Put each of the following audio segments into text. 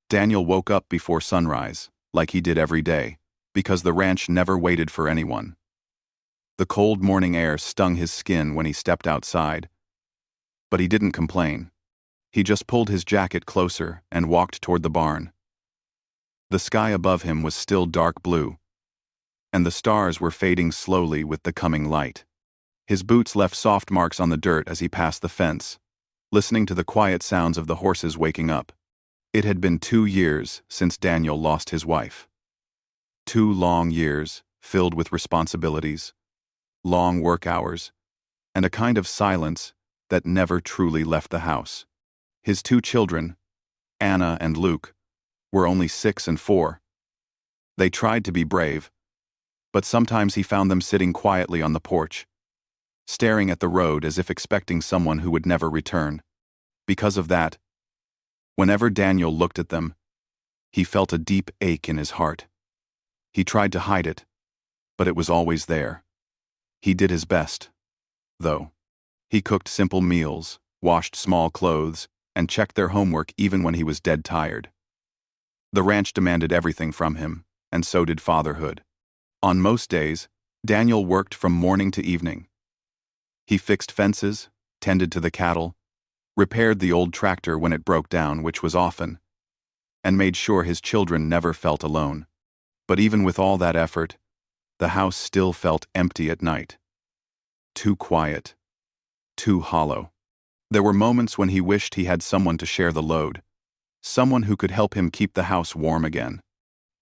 Daniel woke up before sunrise, like he did every day, because the ranch never waited for anyone. The cold morning air stung his skin when he stepped outside, but he didn't complain. He just pulled his jacket closer and walked toward the barn. The sky above him was still dark blue, and the stars were fading slowly with the coming light. His boots left soft marks on the dirt as he passed the fence, listening to the quiet sounds of the horses waking up. It had been 2 years since Daniel lost his wife. 2 long years, filled with responsibilities, long work hours, and a kind of silence that never truly left the house. His 2 children, Anna and Luke, were only 6 and 4. They tried to be brave, but sometimes he found them sitting quietly on the porch, staring at the road as if expecting someone who would never return. Because of that, whenever Daniel looked at them, he felt a deep ache in his heart. He tried to hide it, but it was always there. He did his best, though. He cooked simple meals, washed small clothes, and checked their homework even when he was dead tired. The ranch demanded everything from him, and so did fatherhood. On most days, Daniel worked from morning to evening. He fixed fences, tended to the cattle, repaired the old tractor when it broke down, which was often, and made sure his children never felt alone. But even with all that effort, the house still felt empty at night. Too quiet, too hollow. There were moments when he wished he had someone to share the load, someone who could help him keep the house warm again.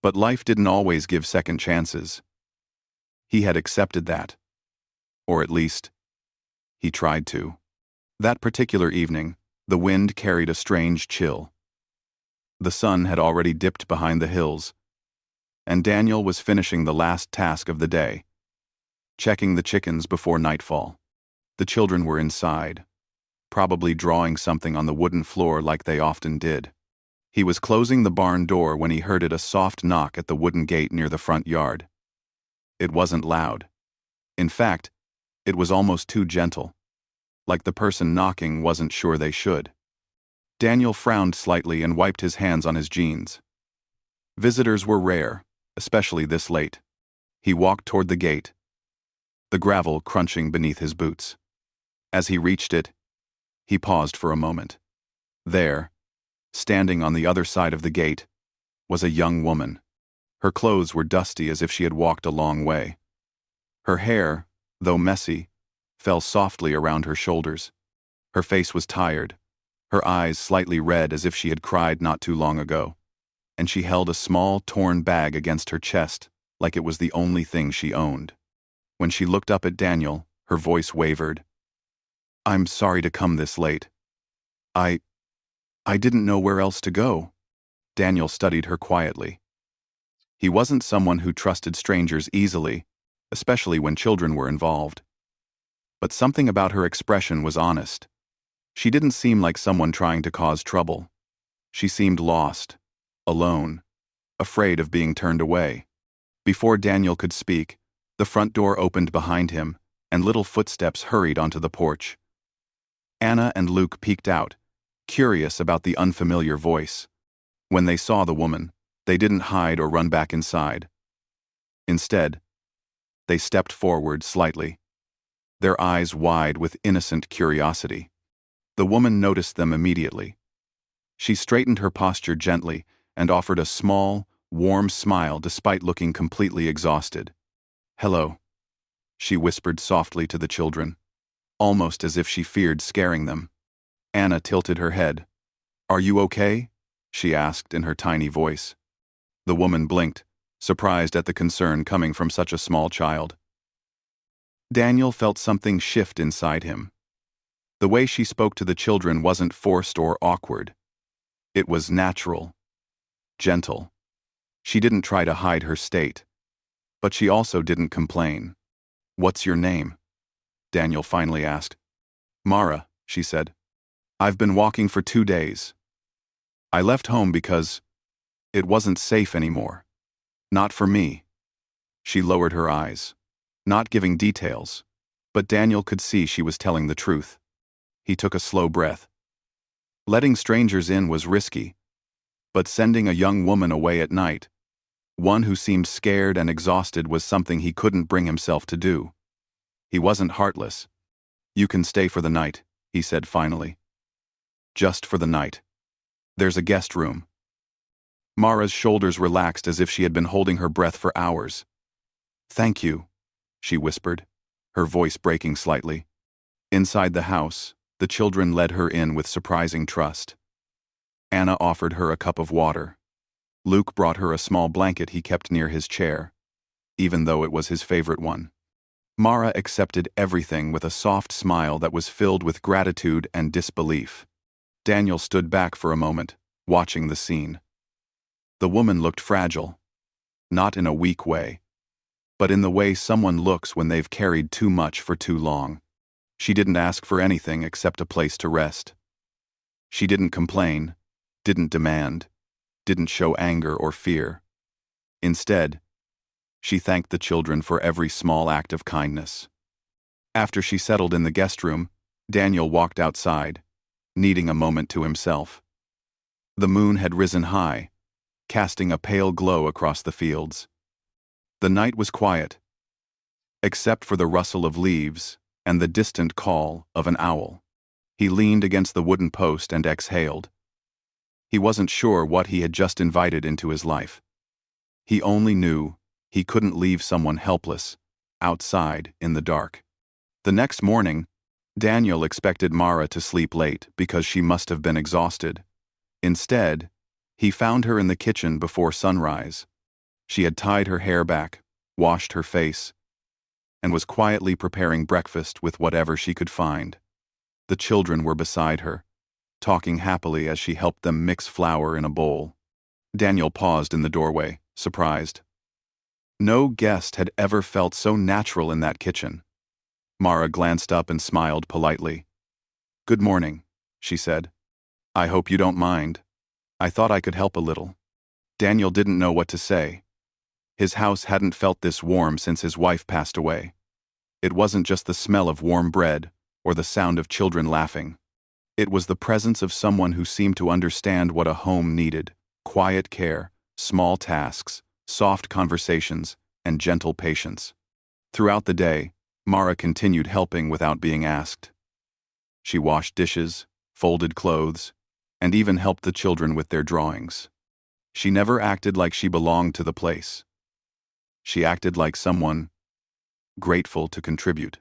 But life didn't always give second chances. He had accepted that. Or at least, he tried to. That particular evening, the wind carried a strange chill. The sun had already dipped behind the hills, and Daniel was finishing the last task of the day, checking the chickens before nightfall. The children were inside, probably drawing something on the wooden floor like they often did. He was closing the barn door when he heard a soft knock at the wooden gate near the front yard. It wasn't loud. In fact, it was almost too gentle, like the person knocking wasn't sure they should. Daniel frowned slightly and wiped his hands on his jeans. Visitors were rare, especially this late. He walked toward the gate, the gravel crunching beneath his boots. As he reached it, he paused for a moment. There, standing on the other side of the gate, was a young woman. Her clothes were dusty as if she had walked a long way. Her hair, though messy, fell softly around her shoulders. Her face was tired, her eyes slightly red as if she had cried not too long ago, and she held a small, torn bag against her chest like it was the only thing she owned. When she looked up at Daniel, her voice wavered. "I'm sorry to come this late. I didn't know where else to go." Daniel studied her quietly. He wasn't someone who trusted strangers easily, especially when children were involved. But something about her expression was honest. She didn't seem like someone trying to cause trouble. She seemed lost, alone, afraid of being turned away. Before Daniel could speak, the front door opened behind him, and little footsteps hurried onto the porch. Anna and Luke peeked out, curious about the unfamiliar voice. When they saw the woman, they didn't hide or run back inside. Instead, they stepped forward slightly, their eyes wide with innocent curiosity. The woman noticed them immediately. She straightened her posture gently and offered a small, warm smile despite looking completely exhausted. "Hello," she whispered softly to the children, almost as if she feared scaring them. Anna tilted her head. "Are you okay?" she asked in her tiny voice. The woman blinked, surprised at the concern coming from such a small child. Daniel felt something shift inside him. The way she spoke to the children wasn't forced or awkward. It was natural, gentle. She didn't try to hide her state, but she also didn't complain. "What's your name?" Daniel finally asked. "Mara," she said. "I've been walking for 2 days. I left home because it wasn't safe anymore. Not for me." She lowered her eyes, not giving details, but Daniel could see she was telling the truth. He took a slow breath. Letting strangers in was risky, But sending a young woman away at night, one who seemed scared and exhausted, was something he couldn't bring himself to do. He wasn't heartless. "You can stay for the night," he said finally. "Just for the night. There's a guest room." Mara's shoulders relaxed as if she had been holding her breath for hours. "Thank you," she whispered, her voice breaking slightly. Inside the house, the children led her in with surprising trust. Anna offered her a cup of water. Luke brought her a small blanket he kept near his chair, even though it was his favorite one. Mara accepted everything with a soft smile that was filled with gratitude and disbelief. Daniel stood back for a moment, watching the scene. The woman looked fragile, not in a weak way, but in the way someone looks when they've carried too much for too long. She didn't ask for anything except a place to rest. She didn't complain, didn't demand, didn't show anger or fear. Instead, she thanked the children for every small act of kindness. After she settled in the guest room, Daniel walked outside, needing a moment to himself. The moon had risen high, casting a pale glow across the fields. The night was quiet, except for the rustle of leaves and the distant call of an owl. He leaned against the wooden post and exhaled. He wasn't sure what he had just invited into his life. He only knew he couldn't leave someone helpless, outside in the dark. The next morning, Daniel expected Mara to sleep late because she must have been exhausted. Instead, he found her in the kitchen before sunrise. She had tied her hair back, washed her face, and was quietly preparing breakfast with whatever she could find. The children were beside her, talking happily as she helped them mix flour in a bowl. Daniel paused in the doorway, surprised. No guest had ever felt so natural in that kitchen. Mara glanced up and smiled politely. "Good morning," she said. "I hope you don't mind. I thought I could help a little." Daniel didn't know what to say. His house hadn't felt this warm since his wife passed away. It wasn't just the smell of warm bread or the sound of children laughing. It was the presence of someone who seemed to understand what a home needed: quiet care, small tasks, soft conversations, and gentle patience. Throughout the day, Mara continued helping without being asked. She washed dishes, folded clothes, and even helped the children with their drawings. She never acted like she belonged to the place. She acted like someone grateful to contribute.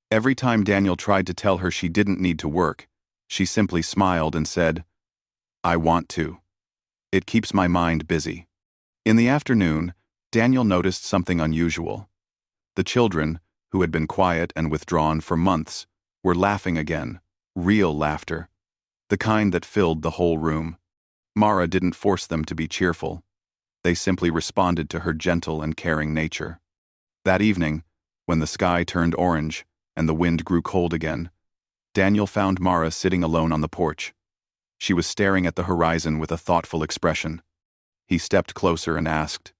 Every time Daniel tried to tell her she didn't need to work, she simply smiled and said, "I want to. It keeps my mind busy." In the afternoon, Daniel noticed something unusual. The children, who had been quiet and withdrawn for months, were laughing again, real laughter, the kind that filled the whole room. Mara didn't force them to be cheerful. They simply responded to her gentle and caring nature. That evening, when the sky turned orange and the wind grew cold again, Daniel found Mara sitting alone on the porch. She was staring at the horizon with a thoughtful expression. He stepped closer and asked,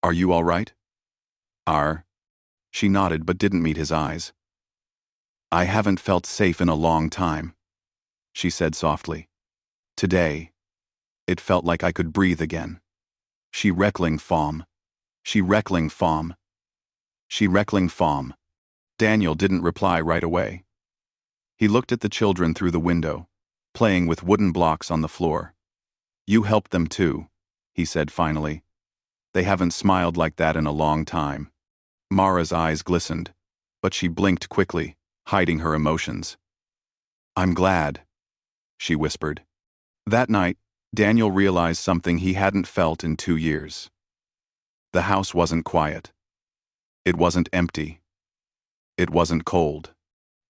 "Are you all right?" "Are?" She nodded but didn't meet his eyes. "I haven't felt safe in a long time," she said softly. "Today, it felt like I could breathe again." She reckling fom. She reckling fom. She reckling fom. Daniel didn't reply right away. He looked at the children through the window, playing with wooden blocks on the floor. "You helped them too," he said finally. "They haven't smiled like that in a long time." Mara's eyes glistened, but she blinked quickly, hiding her emotions. "I'm glad," she whispered. That night, Daniel realized something he hadn't felt in 2 years. The house wasn't quiet. It wasn't empty. It wasn't cold.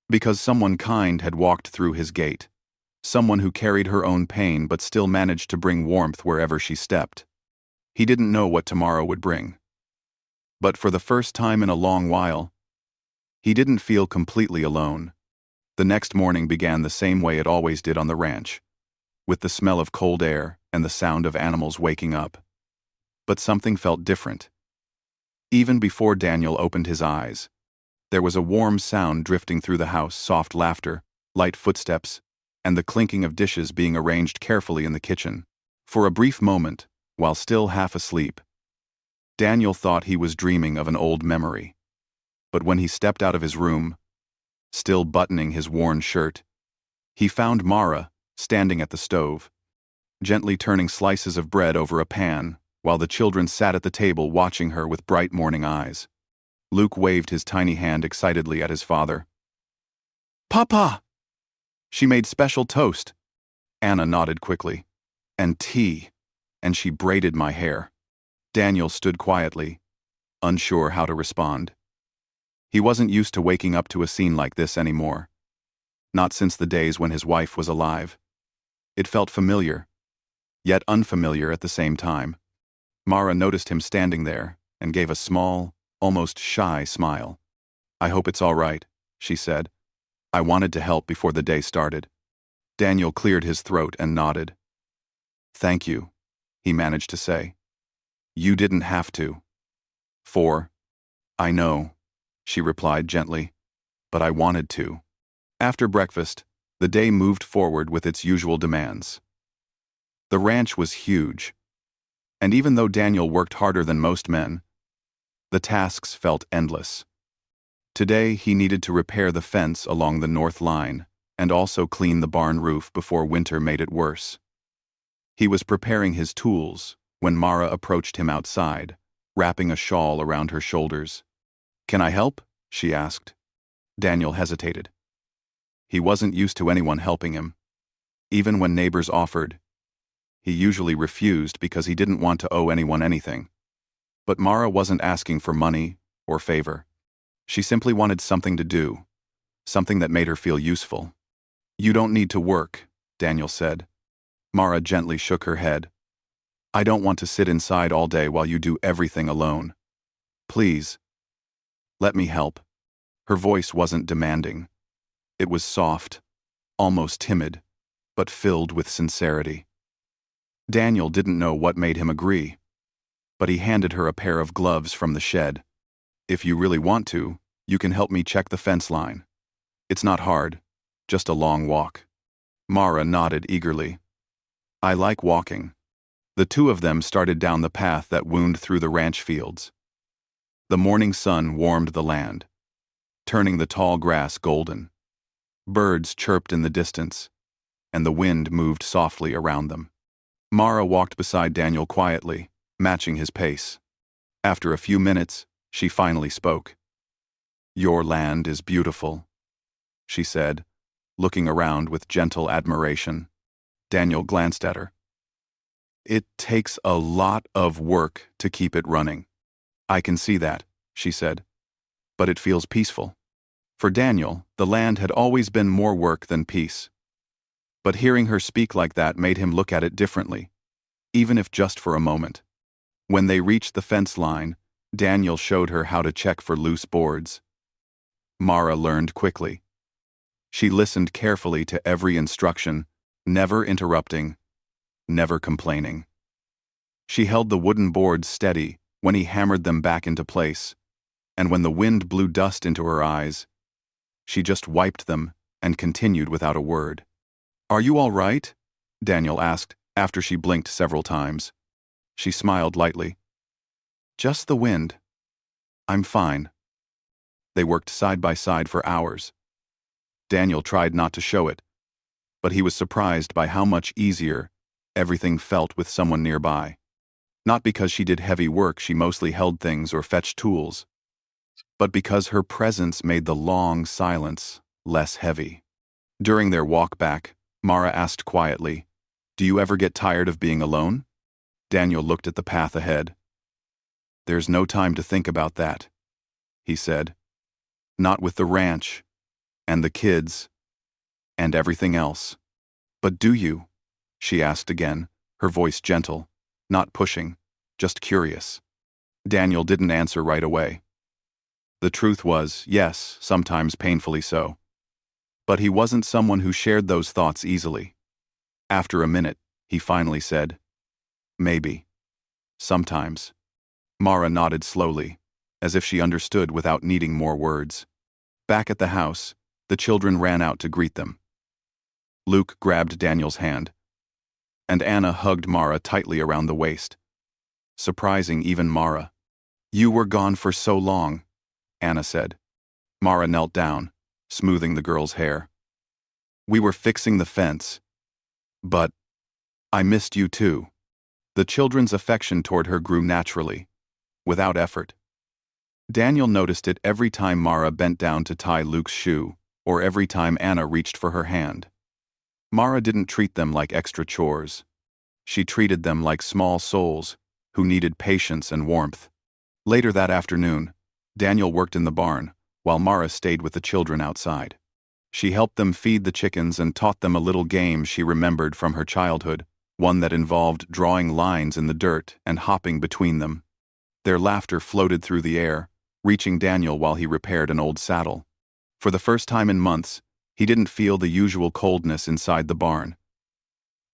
Because someone kind had walked through his gate. Someone who carried her own pain but still managed to bring warmth wherever she stepped. He didn't know what tomorrow would bring. But for the first time in a long while, he didn't feel completely alone. The next morning began the same way it always did on the ranch, with the smell of cold air and the sound of animals waking up. But something felt different. Even before Daniel opened his eyes, there was a warm sound drifting through the house: soft laughter, light footsteps, and the clinking of dishes being arranged carefully in the kitchen. For a brief moment, while still half asleep, Daniel thought he was dreaming of an old memory. But when he stepped out of his room, still buttoning his worn shirt, he found Mara standing at the stove, gently turning slices of bread over a pan, while the children sat at the table watching her with bright morning eyes. Luke waved his tiny hand excitedly at his father. "Papa! She made special toast." Anna nodded quickly. "And tea. And she braided my hair." Daniel stood quietly, unsure how to respond. He wasn't used to waking up to a scene like this anymore. Not since the days when his wife was alive. It felt familiar, yet unfamiliar at the same time. Mara noticed him standing there and gave a small, almost shy smile. "I hope it's all right," she said. "I wanted to help before the day started." Daniel cleared his throat and nodded. "Thank you," he managed to say. "You didn't have to." "I know," she replied gently, "but I wanted to." After breakfast, the day moved forward with its usual demands. The ranch was huge, and even though Daniel worked harder than most men, the tasks felt endless. Today he needed to repair the fence along the north line and also clean the barn roof before winter made it worse. He was preparing his tools when Mara approached him outside, wrapping a shawl around her shoulders. "Can I help?" she asked. Daniel hesitated. He wasn't used to anyone helping him. Even when neighbors offered, he usually refused because he didn't want to owe anyone anything. But Mara wasn't asking for money or favor. She simply wanted something to do, something that made her feel useful. "You don't need to work," Daniel said. Mara gently shook her head. "I don't want to sit inside all day while you do everything alone. Please, let me help." Her voice wasn't demanding. It was soft, almost timid, but filled with sincerity. Daniel didn't know what made him agree, but he handed her a pair of gloves from the shed. "If you really want to, you can help me check the fence line. It's not hard, just a long walk." Mara nodded eagerly. "I like walking." The two of them started down the path that wound through the ranch fields. The morning sun warmed the land, turning the tall grass golden. Birds chirped in the distance, and the wind moved softly around them. Mara walked beside Daniel quietly, matching his pace. After a few minutes, she finally spoke. "Your land is beautiful," she said, looking around with gentle admiration. Daniel glanced at her. "It takes a lot of work to keep it running." "I can see that," she said. "But it feels peaceful." For Daniel, the land had always been more work than peace. But hearing her speak like that made him look at it differently, even if just for a moment. When they reached the fence line, Daniel showed her how to check for loose boards. Mara learned quickly. She listened carefully to every instruction, never interrupting, never complaining. She held the wooden boards steady when he hammered them back into place, and when the wind blew dust into her eyes, she just wiped them and continued without a word. "Are you all right?" Daniel asked after she blinked several times. She smiled lightly. "Just the wind. I'm fine." They worked side by side for hours. Daniel tried not to show it, but he was surprised by how much easier everything felt with someone nearby. Not because she did heavy work, she mostly held things or fetched tools, but because her presence made the long silence less heavy. During their walk back, Mara asked quietly, "Do you ever get tired of being alone?" Daniel looked at the path ahead. "There's no time to think about that," he said. "Not with the ranch, and the kids, and everything else." "But do you?" she asked again, her voice gentle, not pushing, just curious. Daniel didn't answer right away. The truth was, yes, sometimes painfully so. But he wasn't someone who shared those thoughts easily. After a minute, he finally said, "Maybe. Sometimes." Mara nodded slowly, as if she understood without needing more words. Back at the house, the children ran out to greet them. Luke grabbed Daniel's hand. and Anna hugged Mara tightly around the waist, surprising even Mara. "You were gone for so long," Anna said. Mara knelt down, smoothing the girl's hair. "We were fixing the fence. But I missed you too." The children's affection toward her grew naturally, without effort. Daniel noticed it every time Mara bent down to tie Luke's shoe, or every time Anna reached for her hand. Mara didn't treat them like extra chores. She treated them like small souls who needed patience and warmth. Later that afternoon, Daniel worked in the barn, while Mara stayed with the children outside. She helped them feed the chickens and taught them a little game she remembered from her childhood, one that involved drawing lines in the dirt and hopping between them. Their laughter floated through the air, reaching Daniel while he repaired an old saddle. For the first time in months, he didn't feel the usual coldness inside the barn.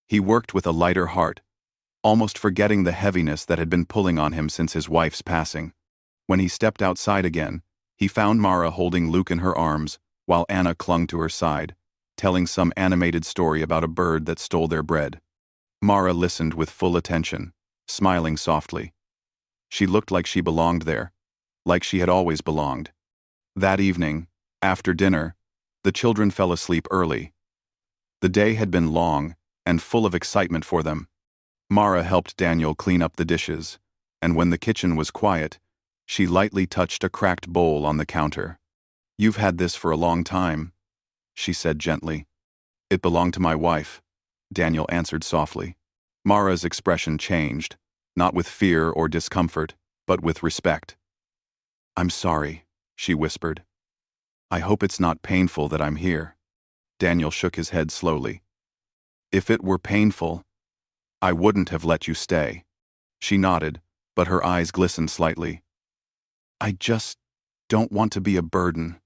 He worked with a lighter heart, almost forgetting the heaviness that had been pulling on him since his wife's passing. When he stepped outside again, he found Mara holding Luke in her arms, while Anna clung to her side, telling some animated story about a bird that stole their bread. Mara listened with full attention, smiling softly. She looked like she belonged there, like she had always belonged. That evening, after dinner, the children fell asleep early. The day had been long and full of excitement for them. Mara helped Daniel clean up the dishes, and when the kitchen was quiet, she lightly touched a cracked bowl on the counter. "You've had this for a long time," she said gently. "It belonged to my wife," Daniel answered softly. Mara's expression changed, not with fear or discomfort, but with respect. "I'm sorry," she whispered. "I hope it's not painful that I'm here." Daniel shook his head slowly. "If it were painful, I wouldn't have let you stay." She nodded, but her eyes glistened slightly. "I just don't want to be a burden."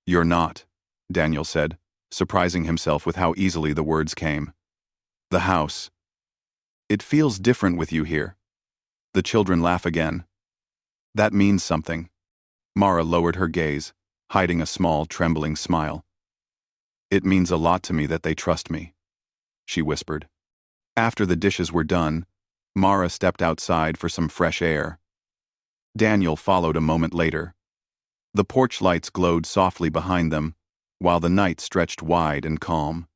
"You're not," Daniel said, surprising himself with how easily the words came. "The house. It feels different with you here." The children laugh again. "That means something." Mara lowered her gaze, hiding a small, trembling smile. "It means a lot to me that they trust me," she whispered. After the dishes were done, Mara stepped outside for some fresh air. Daniel followed a moment later. The porch lights glowed softly behind them, while the night stretched wide and calm.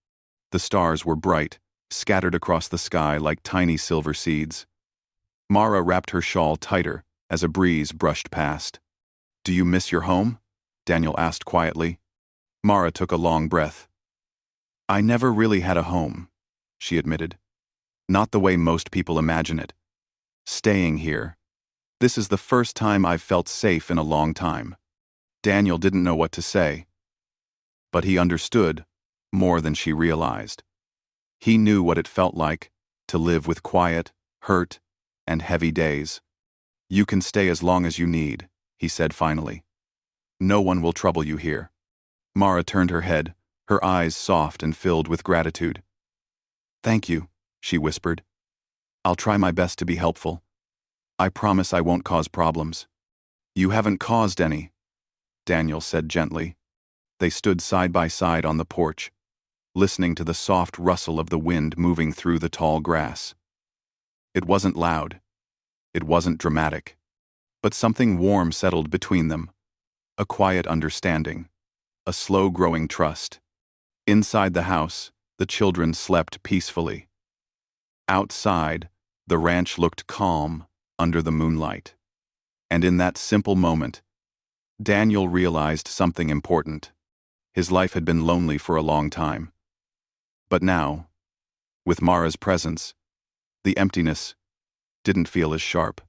The stars were bright, scattered across the sky like tiny silver seeds. Mara wrapped her shawl tighter as a breeze brushed past. "Do you miss your home?" Daniel asked quietly. Mara took a long breath. "I never really had a home," she admitted. "Not the way most people imagine it. Staying here. This is the first time I've felt safe in a long time." Daniel didn't know what to say, but he understood more than she realized. He knew what it felt like to live with quiet, hurt, and heavy days. "You can stay as long as you need," he said finally. "No one will trouble you here." Mara turned her head, her eyes soft and filled with gratitude. "Thank you," she whispered. "I'll try my best to be helpful. I promise I won't cause problems." "You haven't caused any," Daniel said gently. They stood side by side on the porch, listening to the soft rustle of the wind moving through the tall grass. It wasn't loud. It wasn't dramatic. But something warm settled between them. A quiet understanding. A slow-growing trust. Inside the house, the children slept peacefully. Outside, the ranch looked calm under the moonlight. And in that simple moment, Daniel realized something important. His life had been lonely for a long time. But now, with Mara's presence, the emptiness didn't feel as sharp.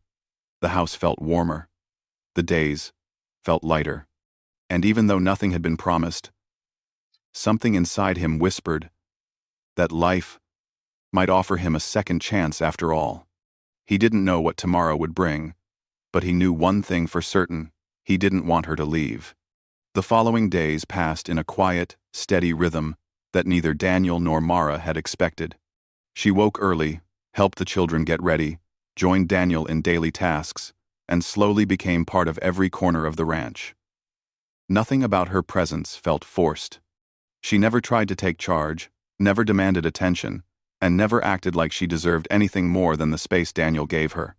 The house felt warmer. The days felt lighter. And even though nothing had been promised, something inside him whispered that life might offer him a second chance after all. He didn't know what tomorrow would bring, but he knew one thing for certain: he didn't want her to leave. The following days passed in a quiet, steady rhythm that neither Daniel nor Mara had expected. She woke early, helped the children get ready, joined Daniel in daily tasks, and slowly became part of every corner of the ranch. Nothing about her presence felt forced. She never tried to take charge, never demanded attention, and never acted like she deserved anything more than the space Daniel gave her.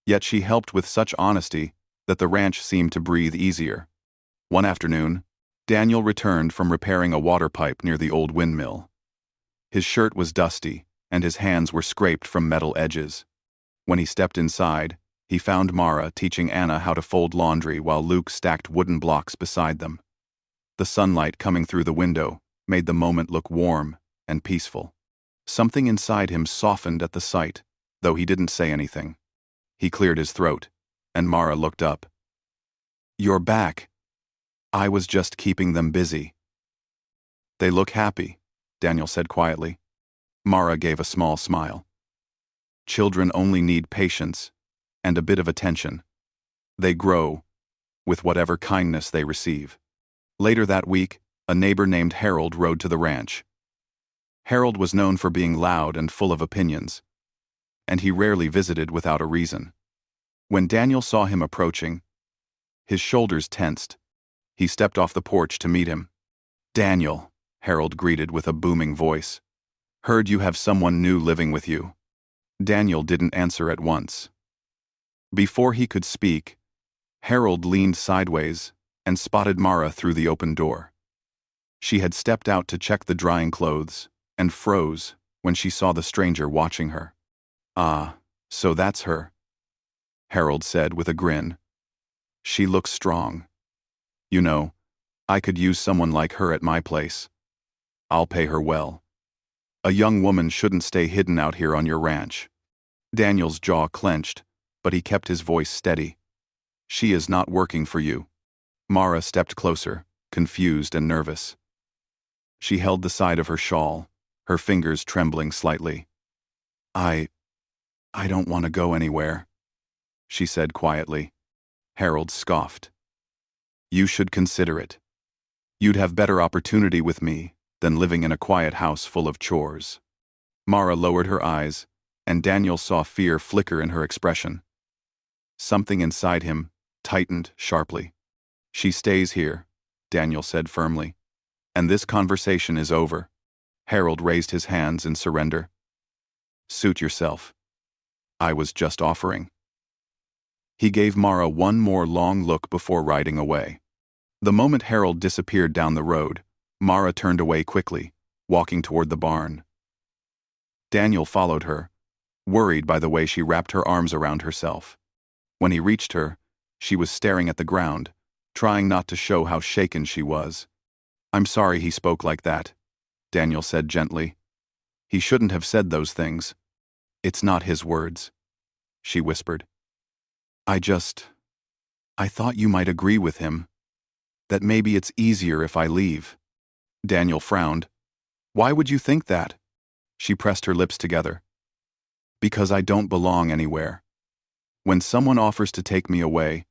Yet she helped with such honesty that the ranch seemed to breathe easier. One afternoon, Daniel returned from repairing a water pipe near the old windmill. His shirt was dusty, and his hands were scraped from metal edges. When he stepped inside, he found Mara teaching Anna how to fold laundry while Luke stacked wooden blocks beside them. The sunlight coming through the window made the moment look warm and peaceful. Something inside him softened at the sight, though he didn't say anything. He cleared his throat, and Mara looked up. "You're back. I was just keeping them busy." "They look happy," Daniel said quietly. Mara gave a small smile. "Children only need patience and a bit of attention. They grow with whatever kindness they receive." Later that week, a neighbor named Harold rode to the ranch. Harold was known for being loud and full of opinions, and he rarely visited without a reason. When Daniel saw him approaching, his shoulders tensed. He stepped off the porch to meet him. "Daniel," Harold greeted with a booming voice. "Heard you have someone new living with you." Daniel didn't answer at once. Before he could speak, Harold leaned sideways and spotted Mara through the open door. She had stepped out to check the drying clothes and froze when she saw the stranger watching her. "Ah, so that's her," Harold said with a grin. "She looks strong. You know, I could use someone like her at my place. I'll pay her well. A young woman shouldn't stay hidden out here on your ranch." Daniel's jaw clenched, but he kept his voice steady. "She is not working for you." Mara stepped closer, confused and nervous. She held the side of her shawl, her fingers trembling slightly. I don't want to go anywhere," she said quietly. Harold scoffed. "You should consider it. You'd have better opportunity with me than living in a quiet house full of chores." Mara lowered her eyes, and Daniel saw fear flicker in her expression. Something inside him tightened sharply. "She stays here," Daniel said firmly, "and this conversation is over." Harold raised his hands in surrender. "Suit yourself. I was just offering." He gave Mara one more long look before riding away. The moment Harold disappeared down the road, Mara turned away quickly, walking toward the barn. Daniel followed her, worried by the way she wrapped her arms around herself. When he reached her, she was staring at the ground, trying not to show how shaken she was. "I'm sorry he spoke like that," Daniel said gently. "He shouldn't have said those things. It's not his words," she whispered. I thought you might agree with him. That maybe it's easier if I leave." Daniel frowned. "Why would you think that?" She pressed her lips together. "Because I don't belong anywhere. When someone offers to take me away,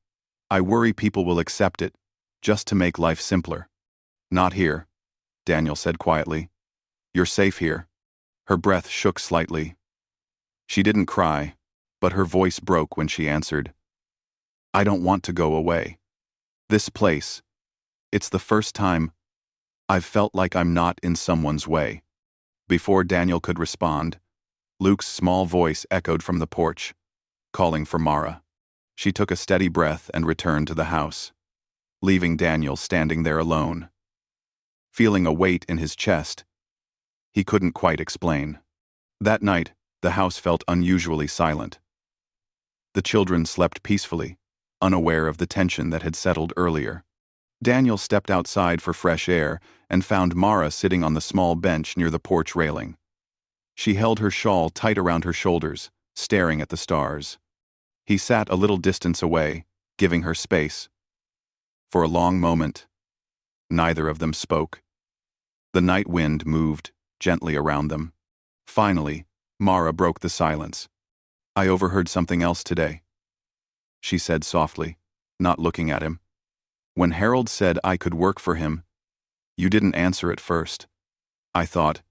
I worry people will accept it, just to make life simpler." "Not here," Daniel said quietly. "You're safe here." Her breath shook slightly. She didn't cry, but her voice broke when she answered. "I don't want to go away. This place, it's the first time I've felt like I'm not in someone's way." Before Daniel could respond, Luke's small voice echoed from the porch, calling for Mara. She took a steady breath and returned to the house, leaving Daniel standing there alone. Feeling a weight in his chest, he couldn't quite explain. That night, the house felt unusually silent. The children slept peacefully, unaware of the tension that had settled earlier. Daniel stepped outside for fresh air and found Mara sitting on the small bench near the porch railing. She held her shawl tight around her shoulders, staring at the stars. He sat a little distance away, giving her space. For a long moment, neither of them spoke. The night wind moved gently around them. Finally, Mara broke the silence. "I overheard something else today," she said softly, not looking at him. "When Harold said I could work for him, you didn't answer at first. I thought,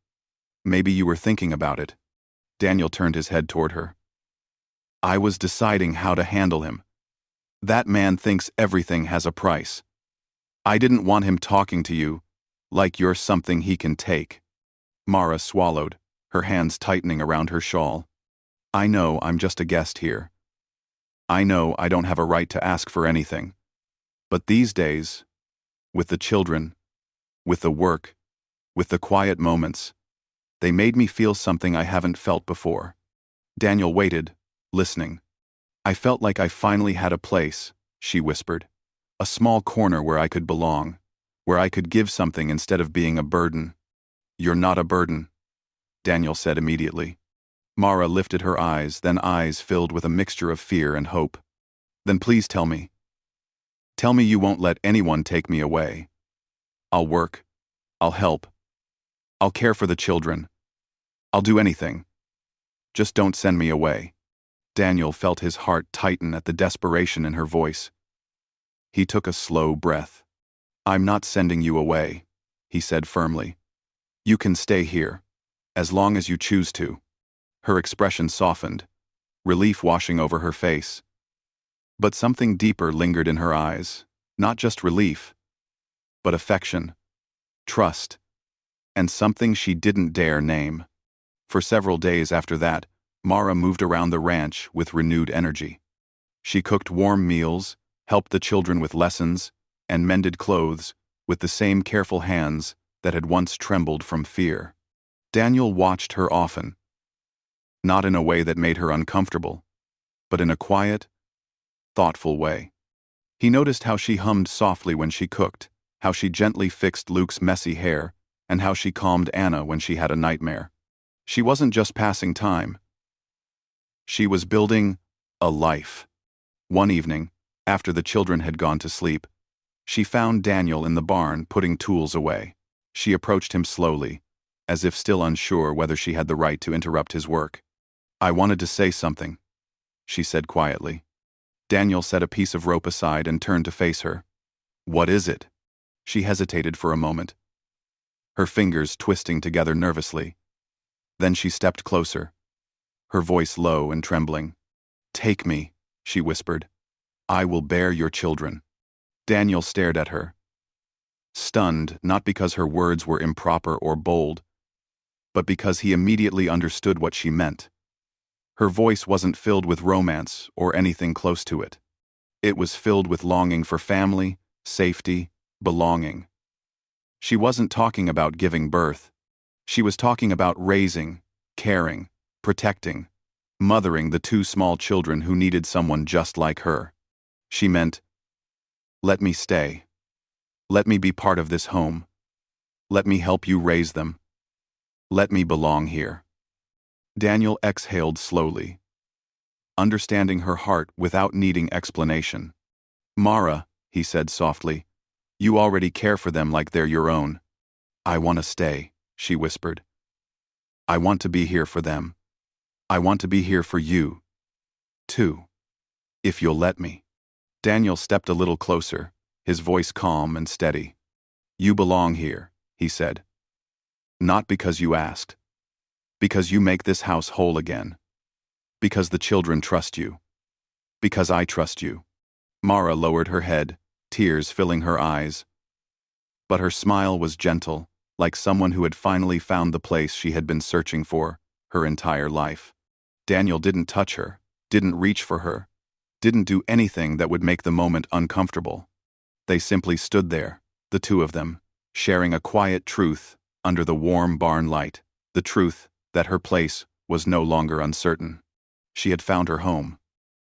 maybe you were thinking about it." Daniel turned his head toward her. "I was deciding how to handle him. That man thinks everything has a price. I didn't want him talking to you like you're something he can take." Mara swallowed, her hands tightening around her shawl. I know I'm just a guest here. I know I don't have a right to ask for anything. But these days, with the children, with the work, with the quiet moments, they made me feel something I haven't felt before. Daniel waited, listening. I felt like I finally had a place, she whispered. A small corner where I could belong, where I could give something instead of being a burden. You're not a burden, Daniel said immediately. Mara lifted her eyes, then eyes filled with a mixture of fear and hope. Then please tell me. Tell me you won't let anyone take me away. I'll work. I'll help. I'll care for the children. I'll do anything. Just don't send me away. Daniel felt his heart tighten at the desperation in her voice. He took a slow breath. I'm not sending you away, he said firmly. You can stay here, as long as you choose to. Her expression softened, relief washing over her face. But something deeper lingered in her eyes, not just relief, but affection, trust, and something she didn't dare name. For several days after that, Mara moved around the ranch with renewed energy. She cooked warm meals, helped the children with lessons, and mended clothes with the same careful hands that had once trembled from fear. Daniel watched her often, not in a way that made her uncomfortable, but in a quiet, thoughtful way. He noticed how she hummed softly when she cooked, how she gently fixed Luke's messy hair, and how she calmed Anna when she had a nightmare. She wasn't just passing time. She was building a life. One evening, after the children had gone to sleep, she found Daniel in the barn putting tools away. She approached him slowly, as if still unsure whether she had the right to interrupt his work. I wanted to say something, she said quietly. Daniel set a piece of rope aside and turned to face her. What is it? She hesitated for a moment, her fingers twisting together nervously. Then she stepped closer, her voice low and trembling. Take me, she whispered. I will bear your children. Daniel stared at her, stunned not because her words were improper or bold, but because he immediately understood what she meant. Her voice wasn't filled with romance or anything close to it. It was filled with longing for family, safety, belonging. She wasn't talking about giving birth. She was talking about raising, caring, protecting, mothering the two small children who needed someone just like her. She meant, let me stay. Let me be part of this home. Let me help you raise them. Let me belong here. Daniel exhaled slowly, understanding her heart without needing explanation. Mara, he said softly, you already care for them like they're your own. I want to stay, she whispered. I want to be here for them. I want to be here for you, too, if you'll let me. Daniel stepped a little closer, his voice calm and steady. You belong here, he said. Not because you asked. Because you make this house whole again. Because the children trust you. Because I trust you. Mara lowered her head, tears filling her eyes. But her smile was gentle, like someone who had finally found the place she had been searching for her entire life. Daniel didn't touch her, didn't reach for her, didn't do anything that would make the moment uncomfortable. They simply stood there, the two of them, sharing a quiet truth under the warm barn light, the truth that her place was no longer uncertain. She had found her home.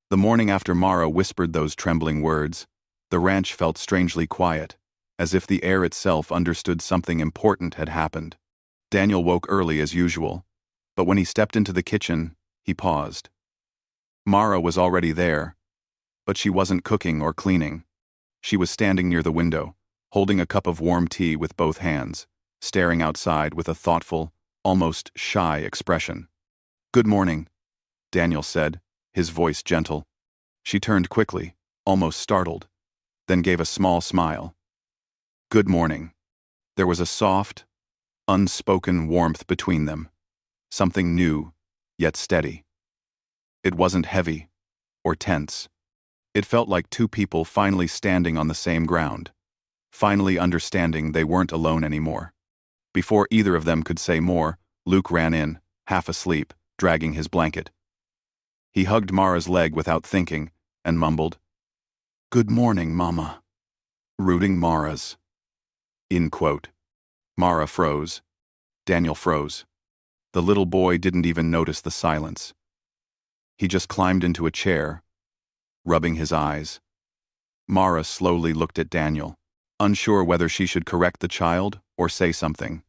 The morning after Mara whispered those trembling words, the ranch felt strangely quiet, as if the air itself understood something important had happened. Daniel woke early as usual, but when he stepped into the kitchen, he paused. Mara was already there, but she wasn't cooking or cleaning. She was standing near the window, holding a cup of warm tea with both hands, staring outside with a thoughtful, almost shy expression. Good morning, Daniel said, his voice gentle. She turned quickly, almost startled, then gave a small smile. Good morning. There was a soft, unspoken warmth between them, something new, yet steady. It wasn't heavy or tense. It felt like two people finally standing on the same ground, finally understanding they weren't alone anymore. Before either of them could say more, Luke ran in, half asleep, dragging his blanket. He hugged Mara's leg without thinking and mumbled, "Good morning, Mama." Rooting Mara's. End quote. Mara froze. Daniel froze. The little boy didn't even notice the silence. He just climbed into a chair, rubbing his eyes. Mara slowly looked at Daniel, unsure whether she should correct the child or say something.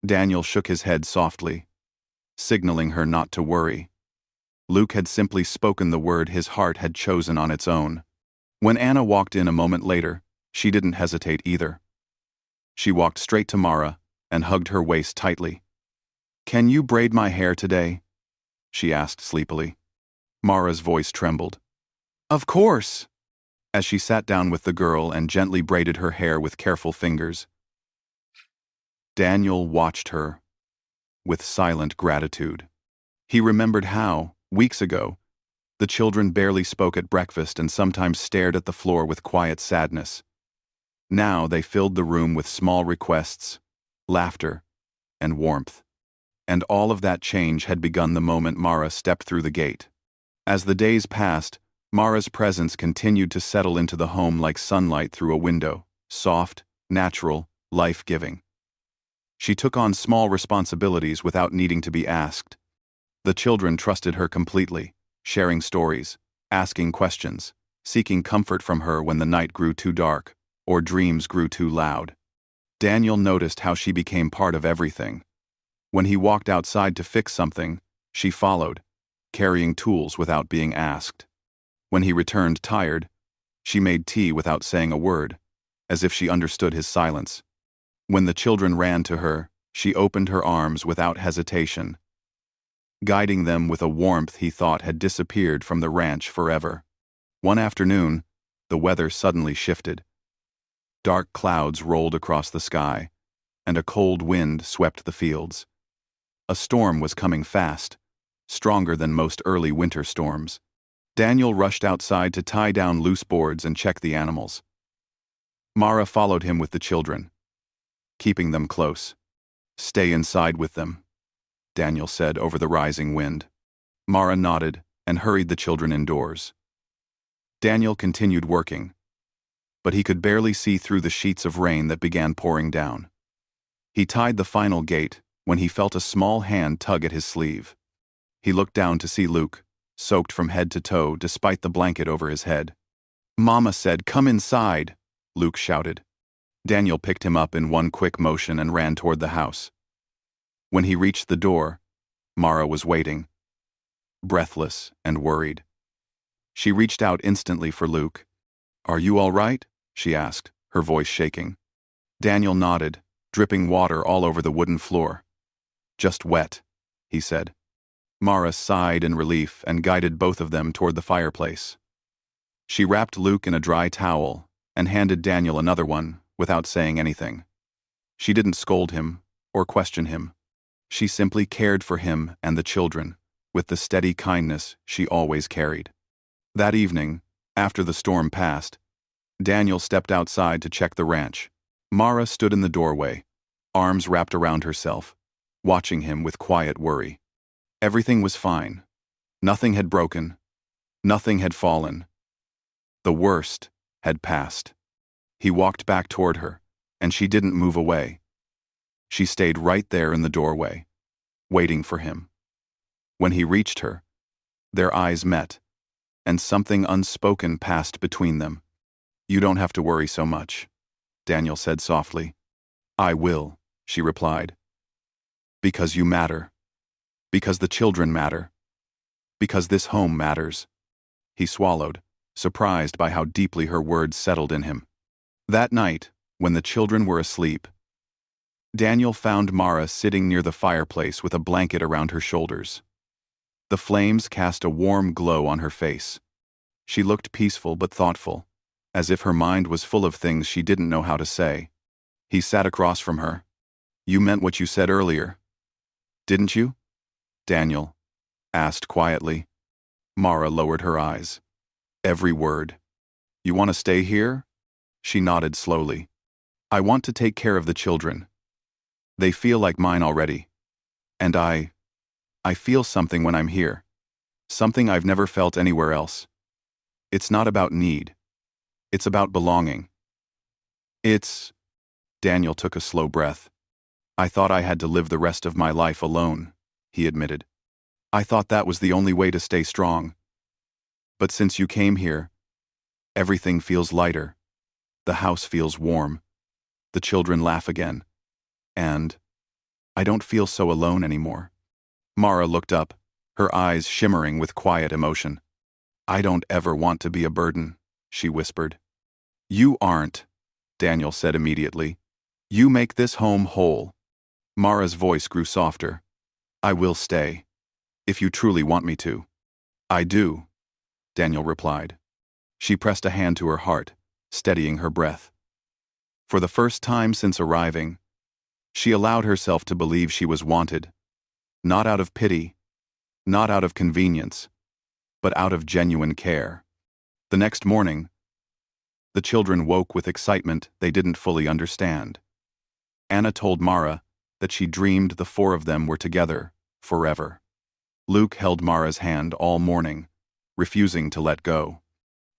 Daniel shook his head softly, signaling her not to worry. Luke had simply spoken the word his heart had chosen on its own. When Anna walked in a moment later, she didn't hesitate either. She walked straight to Mara and hugged her waist tightly. "Can you braid my hair today?" she asked sleepily. Mara's voice trembled. "Of course!" As she sat down with the girl and gently braided her hair with careful fingers. Daniel watched her with silent gratitude. He remembered how, weeks ago, the children barely spoke at breakfast and sometimes stared at the floor with quiet sadness. Now they filled the room with small requests, laughter, and warmth. And all of that change had begun the moment Mara stepped through the gate. As the days passed, Mara's presence continued to settle into the home like sunlight through a window, soft, natural, life-giving. She took on small responsibilities without needing to be asked. The children trusted her completely, sharing stories, asking questions, seeking comfort from her when the night grew too dark or dreams grew too loud. Daniel noticed how she became part of everything. When he walked outside to fix something, she followed, carrying tools without being asked. When he returned tired, she made tea without saying a word, as if she understood his silence. When the children ran to her, she opened her arms without hesitation, guiding them with a warmth he thought had disappeared from the ranch forever. One afternoon, the weather suddenly shifted. Dark clouds rolled across the sky, and a cold wind swept the fields. A storm was coming fast, stronger than most early winter storms. Daniel rushed outside to tie down loose boards and check the animals. Mara followed him with the children, keeping them close. "Stay inside with them," Daniel said over the rising wind. Mara nodded and hurried the children indoors. Daniel continued working, but he could barely see through the sheets of rain that began pouring down. He tied the final gate when he felt a small hand tug at his sleeve. He looked down to see Luke, soaked from head to toe despite the blanket over his head. "Mama said, 'Come inside,'" Luke shouted. Daniel picked him up in one quick motion and ran toward the house. When he reached the door, Mara was waiting, breathless and worried. She reached out instantly for Luke. "Are you all right?" she asked, her voice shaking. Daniel nodded, dripping water all over the wooden floor. "Just wet," he said. Mara sighed in relief and guided both of them toward the fireplace. She wrapped Luke in a dry towel and handed Daniel another one without saying anything. She didn't scold him or question him. She simply cared for him and the children with the steady kindness she always carried. That evening, after the storm passed, Daniel stepped outside to check the ranch. Mara stood in the doorway, arms wrapped around herself, watching him with quiet worry. Everything was fine. Nothing had broken. Nothing had fallen. The worst had passed. He walked back toward her, and she didn't move away. She stayed right there in the doorway, waiting for him. When he reached her, their eyes met, and something unspoken passed between them. "You don't have to worry so much," Daniel said softly. "I will," she replied. "Because you matter. Because the children matter. Because this home matters." He swallowed, surprised by how deeply her words settled in him. That night, when the children were asleep, Daniel found Mara sitting near the fireplace with a blanket around her shoulders. The flames cast a warm glow on her face. She looked peaceful but thoughtful, as if her mind was full of things she didn't know how to say. He sat across from her. "You meant what you said earlier, didn't you?" Daniel asked quietly. Mara lowered her eyes. "Every word." "You want to stay here?" She nodded slowly. "I want to take care of the children. They feel like mine already. And I I feel something when I'm here. Something I've never felt anywhere else. It's not about need. It's about belonging. It's... Daniel took a slow breath. I thought I had to live the rest of my life alone, he admitted. I thought that was the only way to stay strong. But since you came here, everything feels lighter. The house feels warm. The children laugh again. And I don't feel so alone anymore. Mara looked up, her eyes shimmering with quiet emotion. I don't ever want to be a burden, she whispered. You aren't, Daniel said immediately. You make this home whole. Mara's voice grew softer. I will stay, if you truly want me to. I do, Daniel replied. She pressed a hand to her heart, steadying her breath. For the first time since arriving, she allowed herself to believe she was wanted, not out of pity, not out of convenience, but out of genuine care. The next morning, the children woke with excitement they didn't fully understand. Anna told Mara that she dreamed the four of them were together forever. Luke held Mara's hand all morning, refusing to let go.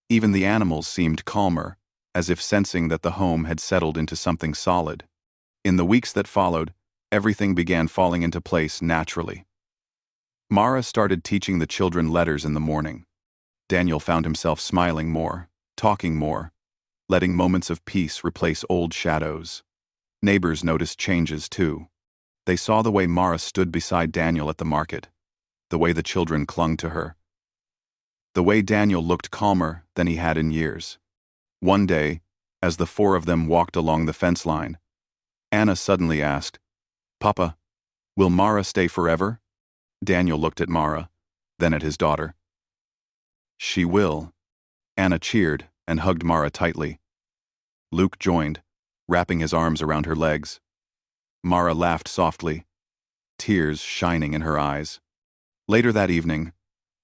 Even the animals seemed calmer, as if sensing that the home had settled into something solid. In the weeks that followed, everything began falling into place naturally. Mara started teaching the children letters in the morning. Daniel found himself smiling more, talking more, letting moments of peace replace old shadows. Neighbors noticed changes too. They saw the way Mara stood beside Daniel at the market, the way the children clung to her, the way Daniel looked calmer than he had in years. One day, as the four of them walked along the fence line, Anna suddenly asked, Papa, will Mara stay forever? Daniel looked at Mara, then at his daughter. She will. Anna cheered and hugged Mara tightly. Luke joined, wrapping his arms around her legs. Mara laughed softly, tears shining in her eyes. Later that evening,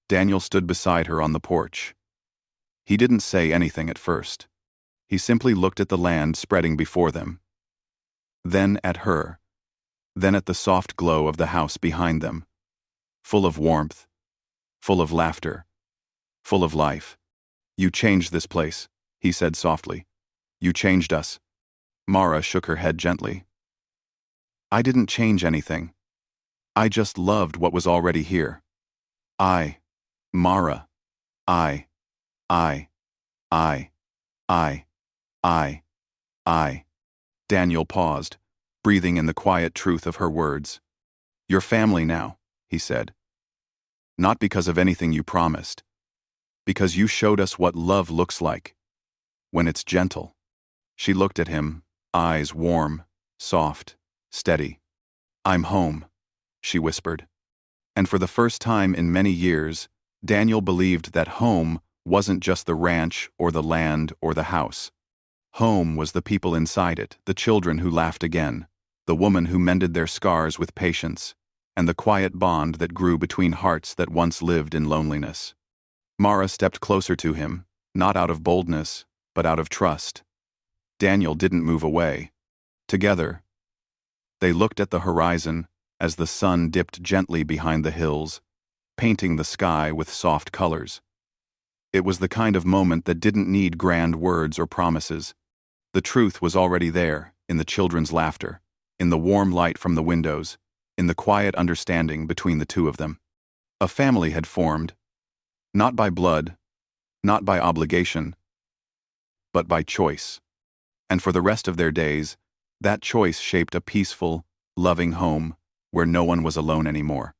Daniel stood beside her on the porch. He didn't say anything at first. He simply looked at the land spreading before them. Then at her. Then at the soft glow of the house behind them. Full of warmth. Full of laughter. Full of life. You changed this place, he said softly. You changed us. Mara shook her head gently. I didn't change anything. I just loved what was already here. Mara. I. Daniel paused, breathing in the quiet truth of her words. You're family now, he said. Not because of anything you promised. Because you showed us what love looks like. When it's gentle. She looked at him, eyes warm, soft, steady. I'm home, she whispered. And for the first time in many years, Daniel believed that home wasn't just the ranch or the land or the house. Home was the people inside it, the children who laughed again, the woman who mended their scars with patience, and the quiet bond that grew between hearts that once lived in loneliness. Mara stepped closer to him, not out of boldness, but out of trust. Daniel didn't move away. Together, they looked at the horizon as the sun dipped gently behind the hills, painting the sky with soft colors. It was the kind of moment that didn't need grand words or promises. The truth was already there, in the children's laughter, in the warm light from the windows, in the quiet understanding between the two of them. A family had formed, not by blood, not by obligation, but by choice. And for the rest of their days, that choice shaped a peaceful, loving home where no one was alone anymore.